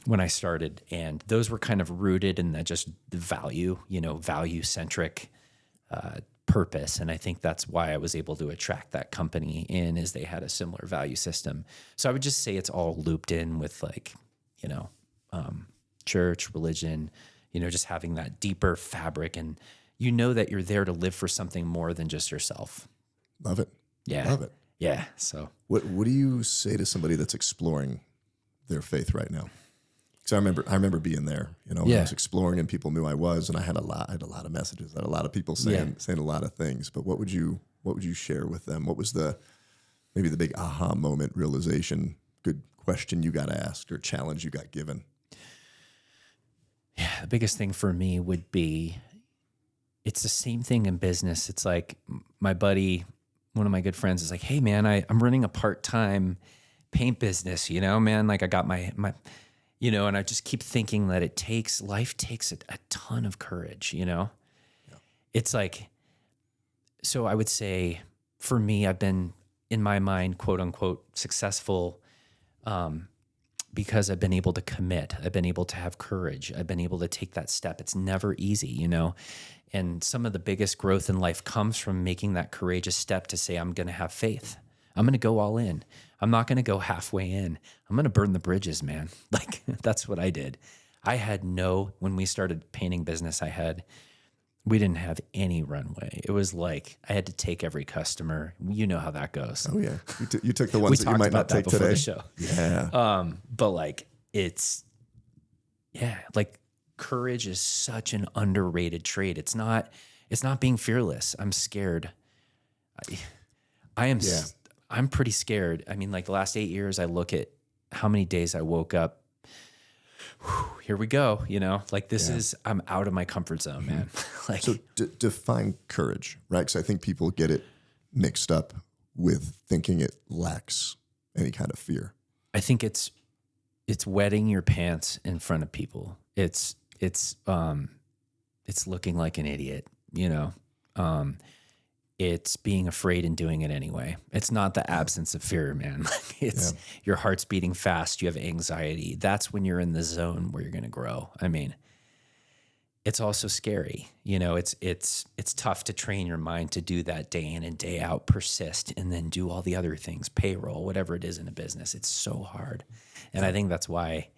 when I started, and those were kind of rooted in the value, value-centric purpose. And I think that's why I was able to attract that company in, is they had a similar value system. So I would just say it's all looped in with like, church, religion, just having that deeper fabric, and that you're there to live for something more than just yourself. Love it. Yeah. Love it. Yeah. So what do you say to somebody that's exploring their faith right now? Because I remember being there, when I was exploring and people knew I was, and I had a lot of messages, I had a lot of people saying a lot of things. But what would you share with them? What was maybe the big aha moment, realization, good question you got asked or challenge you got given? Yeah, the biggest thing for me would be, it's the same thing in business. It's like my buddy, one of my good friends, is like, hey man, I'm running a part-time paint business, man. Like I got my, and I just keep thinking that life takes a ton of courage, It's like, so I would say for me, I've been in my mind, quote unquote, successful because I've been able to commit. I've been able to have courage. I've been able to take that step. It's never easy, you know? And some of the biggest growth in life comes from making that courageous step to say, I'm going to have faith. I'm going to go all in. I'm not going to go halfway in. I'm going to burn the bridges, man. Like, that's what I did. When we started painting business, we didn't have any runway. It was like I had to take every customer. You know how that goes. Oh yeah, you took the ones that you might not take today. The show. Yeah. But like like courage is such an underrated trait. It's not being fearless. I'm scared. I'm pretty scared. I mean, like the last 8 years, I look at how many days I woke up. Here we go. You know, like I'm out of my comfort zone, man. Like, so define courage, right? Because I think people get it mixed up with thinking it lacks any kind of fear. I think it's wetting your pants in front of people. It's looking like an idiot, you know. It's being afraid and doing it anyway. It's not the absence of fear, man. It's your heart's beating fast. You have anxiety. That's when you're in the zone where you're going to grow. I mean, it's also scary. You know, it's tough to train your mind to do that day in and day out, persist, and then do all the other things, payroll, whatever it is in a business. It's so hard. And I think that's why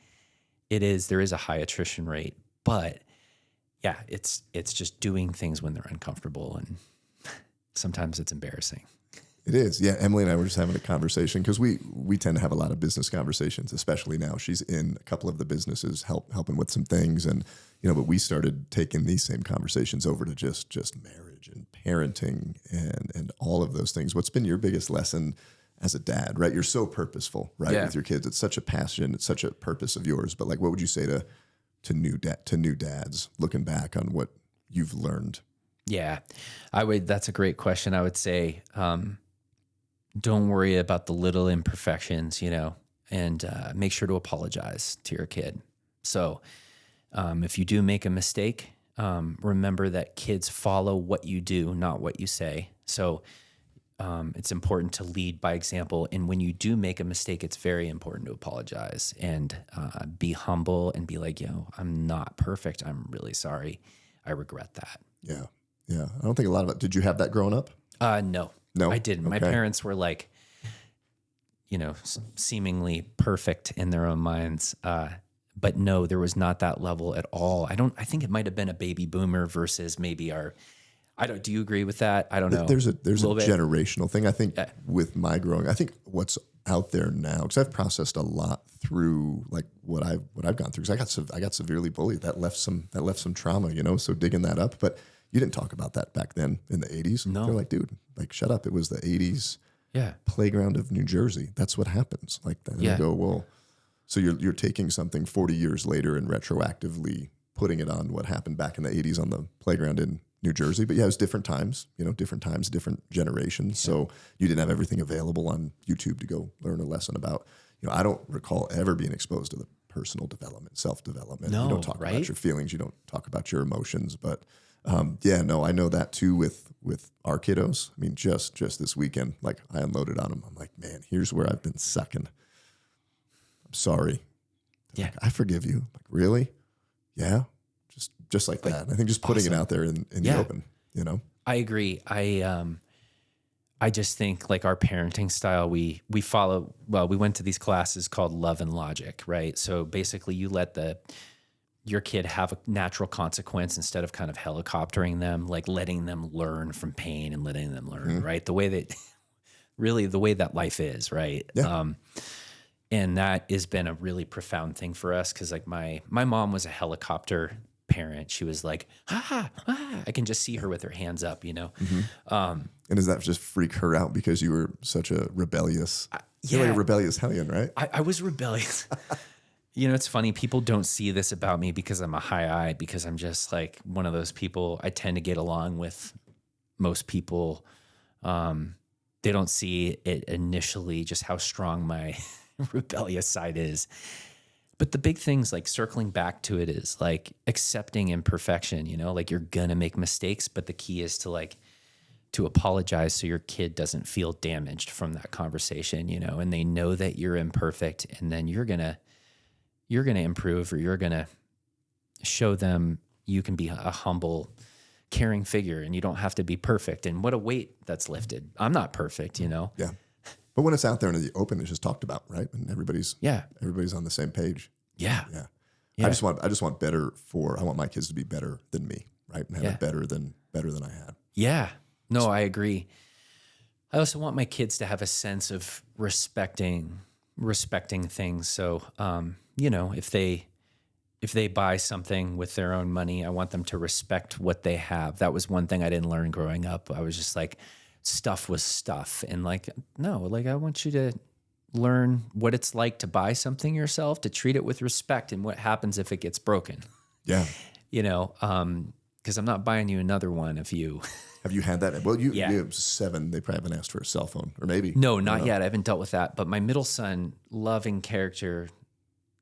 there is a high attrition rate, but yeah, it's just doing things when they're uncomfortable, and sometimes it's embarrassing. It is. Yeah. Emily and I were just having a conversation because we tend to have a lot of business conversations, especially now. She's in a couple of the businesses helping with some things. And, you know, but we started taking these same conversations over to just marriage and parenting and all of those things. What's been your biggest lesson as a dad, right? You're so purposeful, right? With your kids. It's such a passion. It's such a purpose of yours. But like, what would you say to new dads looking back on what you've learned? Yeah, that's a great question. I would say, don't worry about the little imperfections, you know, and make sure to apologize to your kid. So if you do make a mistake, remember that kids follow what you do, not what you say. So it's important to lead by example. And when you do make a mistake, it's very important to apologize and be humble and be like, I'm not perfect. I'm really sorry. I regret that. Yeah. Yeah. I don't think a lot of it. Did you have that growing up? No, I didn't. Okay. My parents were like, you know, seemingly perfect in their own minds. But no, there was not that level at all. I think it might've been a baby boomer versus maybe do you agree with that? I don't know. There's a generational thing. I think with my growing, I think what's out there now, because I've processed a lot through like what I've gone through. Because I got severely bullied. That left some trauma, you know. So digging that up, but you didn't talk about that back then in the 80s. No, they're like, dude, like shut up. It was the 80s. Yeah, playground of New Jersey. That's what happens. Like that. And I go, well, so you're taking something 40 years later and retroactively putting it on what happened back in the 80s on the playground in New Jersey. But yeah, it was different times, you know, different generations. Yeah. So you didn't have everything available on YouTube to go learn a lesson about, you know, I don't recall ever being exposed to the personal development, self-development. No, you don't talk about your feelings. You don't talk about your emotions. But I know that too with our kiddos. I mean, just this weekend, like I unloaded on them. I'm like, man, here's where I've been sucking. I'm sorry. Yeah. Like, I forgive you. Like, really? Yeah. Just like that. I think just putting it out there in the open, you know? I agree. I just think like our parenting style, we follow, we went to these classes called Love and Logic, right? So basically you let your kid have a natural consequence instead of kind of helicoptering them, like letting them learn from pain and letting them learn, right? The way that life is, right? Yeah. And that has been a really profound thing for us. Cause like my mom was a helicopter parent. She was like, I can just see her with her hands up, you know? And does that just freak her out because you were such a rebellious, you're like a rebellious hellion, right? I was rebellious. You know, it's funny. People don't see this about me because I'm a high I, because I'm just like one of those people. I tend to get along with most people. They don't see it initially, just how strong my rebellious side is. But the big things, like circling back to it, is like accepting imperfection, you know, like you're going to make mistakes, but the key is to to apologize so your kid doesn't feel damaged from that conversation, you know, and they know that you're imperfect, and then you're going to improve, or you're going to show them you can be a humble, caring figure, and you don't have to be perfect. And what a weight that's lifted. I'm not perfect, you know? Yeah. But when it's out there in the open, it's just talked about, right? And everybody's on the same page. Yeah. Yeah. Yeah. I just want I want my kids to be better than me, right? And have it better than I had. Yeah. No, I agree. I also want my kids to have a sense of respecting things. So, you know, if they buy something with their own money, I want them to respect what they have. That was one thing I didn't learn growing up. I was just like, stuff was stuff. And like, no, like I want you to learn what it's like to buy something yourself, to treat it with respect, and what happens if it gets broken. Yeah. You know, because I'm not buying you another one if you... Have you had that? Well, you have 7. They probably haven't asked for a cell phone, or maybe. No, not yet. I haven't dealt with that. But my middle son, loving character,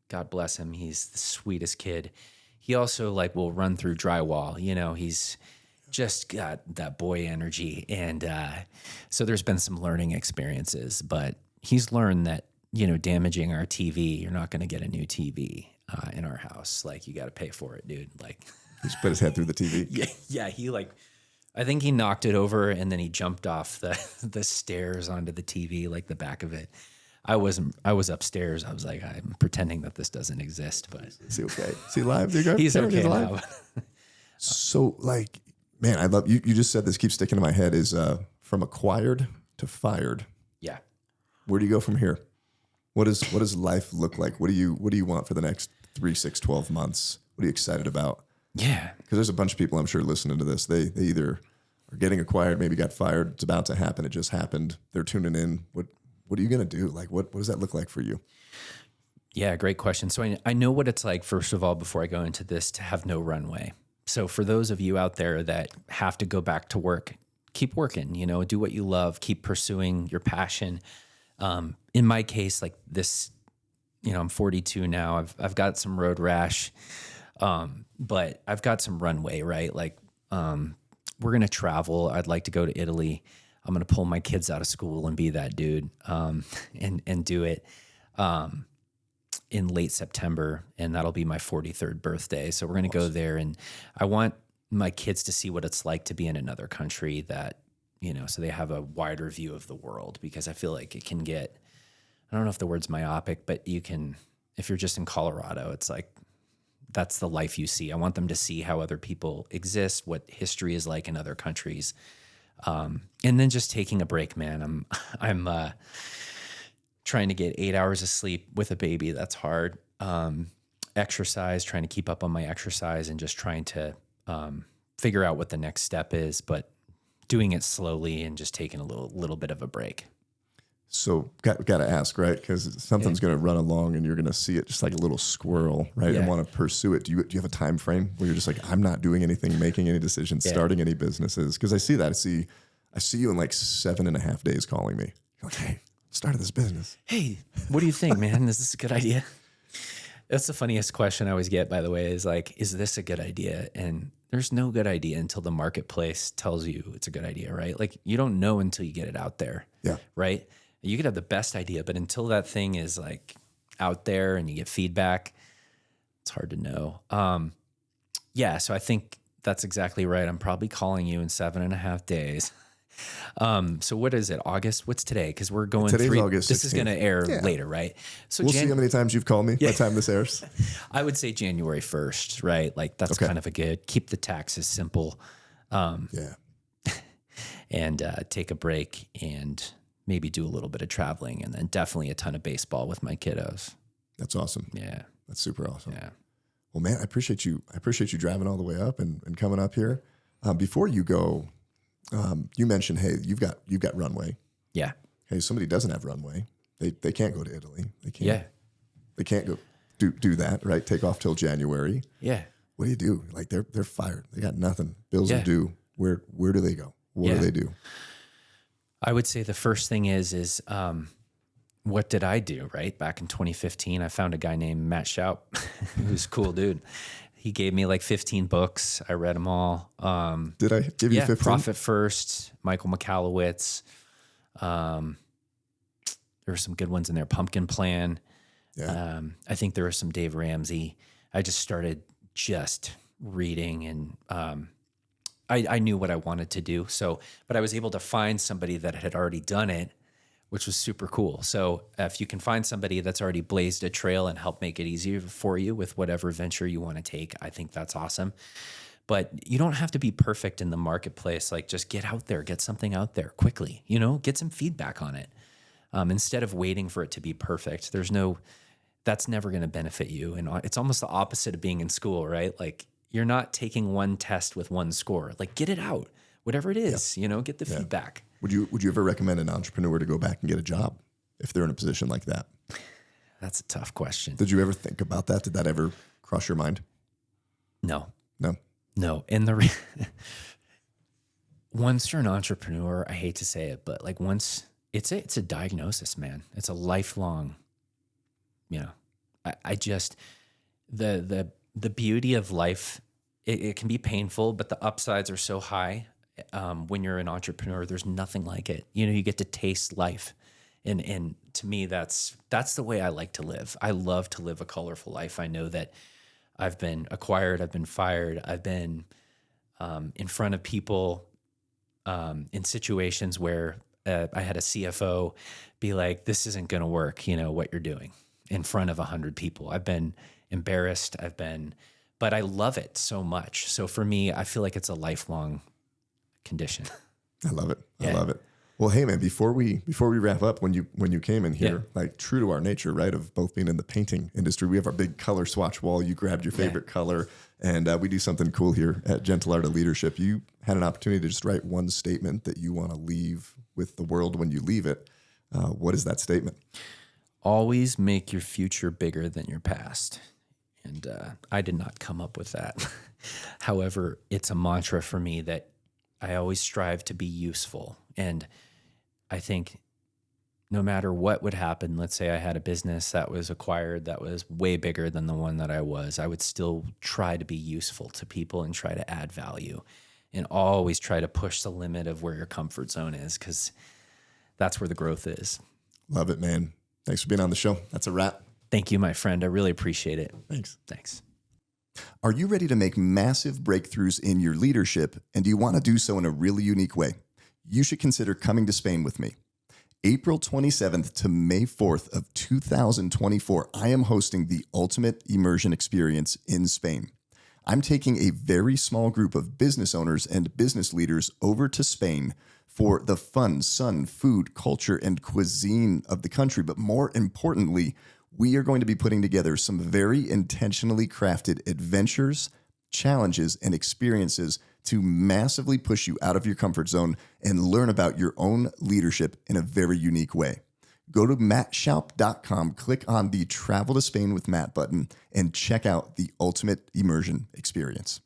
God bless him. He's the sweetest kid. He also like will run through drywall. You know, he's just got that boy energy. And so there's been some learning experiences, but he's learned that, you know, damaging our TV, you're not going to get a new TV in our house. Like, you got to pay for it, dude. Like, he just put his head through the TV. Yeah. He like, I think he knocked it over, and then he jumped off the stairs onto the TV, like the back of it. I was upstairs. I was like, I'm pretending that this doesn't exist, but is he okay? Is he alive? He's okay now. So, like, man, I love you. You just said this keeps sticking in my head is from acquired to fired. Yeah. Where do you go from here? What does life look like? What do you want for the next 3, 6, 12 months? What are you excited about? Yeah. Because there's a bunch of people I'm sure listening to this. They either are getting acquired, maybe got fired. It's about to happen. It just happened. They're tuning in. What are you going to do? Like, what does that look like for you? Yeah, great question. So I know what it's like, first of all, before I go into this, to have no runway. So for those of you out there that have to go back to work, keep working, you know, do what you love, keep pursuing your passion. In my case, like this, you know, I'm 42 now. I've got some road rash. But I've got some runway, right? Like, we're going to travel. I'd like to go to Italy. I'm going to pull my kids out of school and be that dude, and do it, in late September. And that'll be my 43rd birthday. So we're going to go there, and I want my kids to see what it's like to be in another country that, you know, so they have a wider view of the world, because I feel like it can get, I don't know if the word's myopic, but you can, if you're just in Colorado, it's like, that's the life you see. I want them to see how other people exist, what history is like in other countries. And then just taking a break, man. I'm trying to get 8 hours of sleep with a baby. That's hard. Exercise, trying to keep up on my exercise, and just trying to figure out what the next step is, but doing it slowly and just taking a little bit of a break. So got to ask, right? Because something's going to run along, and you're going to see it just like a little squirrel, right? And want to pursue it. Do you have a time frame where you're just like, I'm not doing anything, making any decisions, starting any businesses? Because I see that. I see you in like 7.5 days calling me. You're like, hey, started this business. Hey, what do you think, man? Is this a good idea? That's the funniest question I always get, by the way, is like, is this a good idea? And there's no good idea until the marketplace tells you it's a good idea, right? Like, you don't know until you get it out there. Yeah. Right? You could have the best idea, but until that thing is like out there and you get feedback, it's hard to know. Yeah, so I think that's exactly right. I'm probably calling you in 7.5 days. So what is it? August? What's today? Because we're going Today's August 16th. This is going to air later, right? So we'll see how many times you've called me by the time this airs. I would say January 1st, right? Like, that's kind of a good, keep the taxes simple. And take a break and maybe do a little bit of traveling, and then definitely a ton of baseball with my kiddos. That's awesome. Yeah. That's super awesome. Yeah. Well, man, I appreciate you driving all the way up and coming up here. Before you go, you mentioned, hey, you've got runway. Yeah. Hey, somebody doesn't have runway. They can't go to Italy. They can't. Yeah. They can't go do that, right? Take off till January. Yeah. What do you do? Like, they're fired. They got nothing. Bills are due. Where do they go? What do they do? I would say the first thing is what did I do, right? Back in 2015, I found a guy named Shoup, who's a cool dude. He gave me like 15 books. I read them all. Did I give you 15? Profit First, Michael Michalowicz. There were some good ones in there. Pumpkin Plan. Yeah. I think there was some Dave Ramsey. I just started just reading, and I knew what I wanted to do. So, but I was able to find somebody that had already done it, which was super cool. So if you can find somebody that's already blazed a trail and help make it easier for you with whatever venture you want to take, I think that's awesome. But you don't have to be perfect in the marketplace. Like, just get out there, get something out there quickly, get some feedback on it. Instead of waiting for it to be perfect, that's never going to benefit you. And it's almost the opposite of being in school, right? Like, you're not taking one test with one score. Like, get it out, whatever it is, get the feedback. Would you ever recommend an entrepreneur to go back and get a job if they're in a position like that? That's a tough question. Did you ever think about that? Did that ever cross your mind? No. No. And once you're an entrepreneur, I hate to say it, but like once it's a diagnosis, man. It's a lifelong, I just, the beauty of life, it can be painful, but the upsides are so high. When you're an entrepreneur, there's nothing like it. You get to taste life. And to me, that's the way I like to live. I love to live a colorful life. I know that I've been acquired, I've been fired, I've been in front of people in situations where I had a CFO be like, this isn't going to work, what you're doing in front of 100 people. I've been embarrassed. But I love it so much. So for me, I feel like it's a lifelong condition. I love it. Yeah. I love it. Well, hey man, before we wrap up, when you came in here, like true to our nature, right, of both being in the painting industry, we have our big color swatch wall. You grabbed your favorite color, and we do something cool here at Gentle Art of Leadership. You had an opportunity to just write one statement that you want to leave with the world when you leave it. What is that statement? Always make your future bigger than your past. And I did not come up with that. However, it's a mantra for me that I always strive to be useful. And I think no matter what would happen, let's say I had a business that was acquired that was way bigger than the one that I would still try to be useful to people and try to add value, and always try to push the limit of where your comfort zone is, because that's where the growth is. Love it, man. Thanks for being on the show. That's a wrap. Thank you, my friend. I really appreciate it. Thanks. Are you ready to make massive breakthroughs in your leadership, and do you want to do so in a really unique way? You should consider coming to Spain with me. April 27th to May 4th of 2024, I am hosting the Ultimate Immersion Experience in Spain. I'm taking a very small group of business owners and business leaders over to Spain for the fun, sun, food, culture, and cuisine of the country. But more importantly, we are going to be putting together some very intentionally crafted adventures, challenges, and experiences to massively push you out of your comfort zone and learn about your own leadership in a very unique way. Go to mattshoup.com, click on the Travel to Spain with Matt button, and check out the Ultimate Immersion Experience.